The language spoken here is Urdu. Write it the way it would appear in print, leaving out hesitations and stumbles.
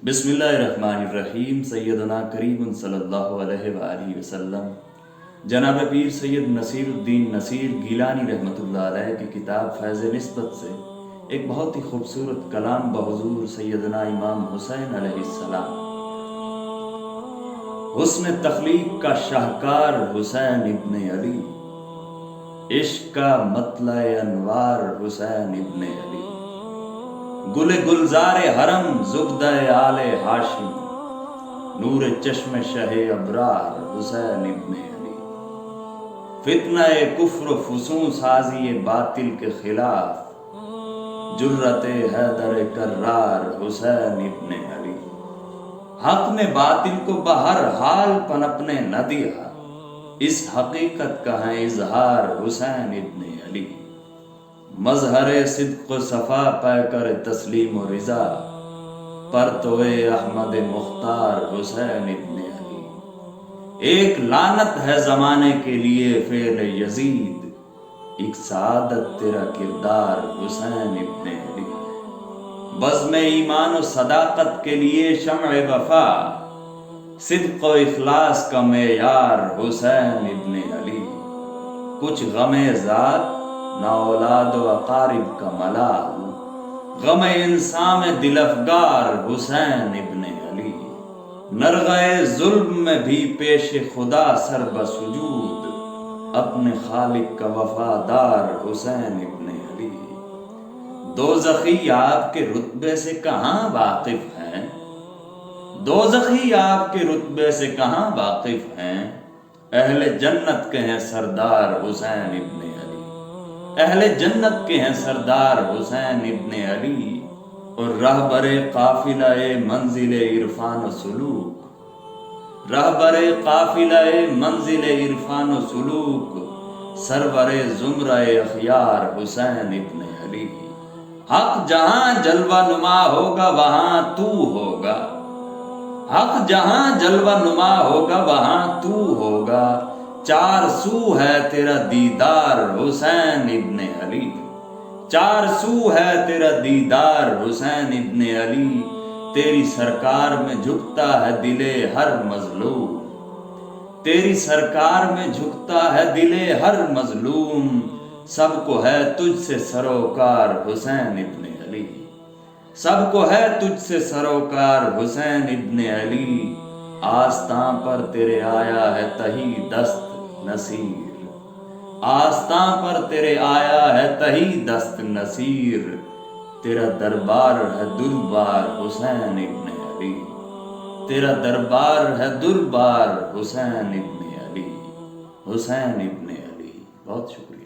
بسم اللہ الرحمن الرحیم۔ سیدنا کریم صلی اللہ علیہ وآلہ وسلم جناب پیر سید نصیر الدین نصیر گیلانی رحمۃ اللہ علیہ کی کتاب فیض نسبت سے ایک بہت ہی خوبصورت کلام بحضور سیدنا امام حسین علیہ السلام۔ حسن تخلیق کا شاہکار حسین ابن علی، عشق کا مطلع انوار حسین ابن علی، گل گلزار حرم زبدہ آل ہاشم، نور چشم شہ ابرار حسین ابن علی، فتنہ کفر و فسوں سازی باطل کے خلاف جرت حیدر کرار حسین ابن علی، حق نے باطل کو بہر حال پنپنے نہ دیا، اس حقیقت کا ہے اظہار حسین ابن علی، مظہر صدق و صفا پے کر تسلیم و رضا، پرتوے احمد مختار حسین ابن علی، ایک لعنت ہے زمانے کے لیے فعل یزید، ایک سعادت تیرا کردار حسین ابن علی، بزم ایمان و صداقت کے لیے شمع وفا، صدق و اخلاص کا معیار حسین ابن علی، کچھ غم ذات نہ اولاد و اقارب کا ملال، غم انسان میں دل افگار حسین ابن علی، نرغہ ظلم میں بھی پیش خدا سر بسجود، اپنے خالق کا وفادار حسین ابن علی، دوزخی آپ کے رتبے سے کہاں واقف ہیں، دوزخی آپ کے رتبے سے کہاں واقف ہیں، اہل جنت کے ہیں سردار حسین ابن علی، اہل جنت کے ہیں سردار حسین ابن علی، اور رہبر قافلہ منزل عرفان و سلوک، رہبر قافلہ منزل عرفان و سلوک، سرور زمرہ اخیار حسین ابن علی، حق جہاں جلوہ نما ہوگا وہاں تو ہوگا، حق جہاں جلوہ نما ہوگا وہاں تو ہوگا، چار سو ہے تیرا دیدار حسین ابن علی، چار سو ہے تیرا دیدار حسین ابن علی، تیری سرکار میں جھکتا ہے دل ہر مظلوم، تیری سرکار میں جھکتا ہے دل ہر مظلوم، سب کو ہے تجھ سے سروکار حسین ابن علی، سب کو ہے تجھ سے سروکار حسین ابن علی، آستاں پر تیرے آیا ہے تہی دست نصیر، آستاں پر تیرے آیا ہے تہی دست نصیر، تیرا دربار ہے دربار حسین ابن علی، تیرا دربار ہے دربار حسین ابن علی، حسین ابن علی۔ بہت شکریہ۔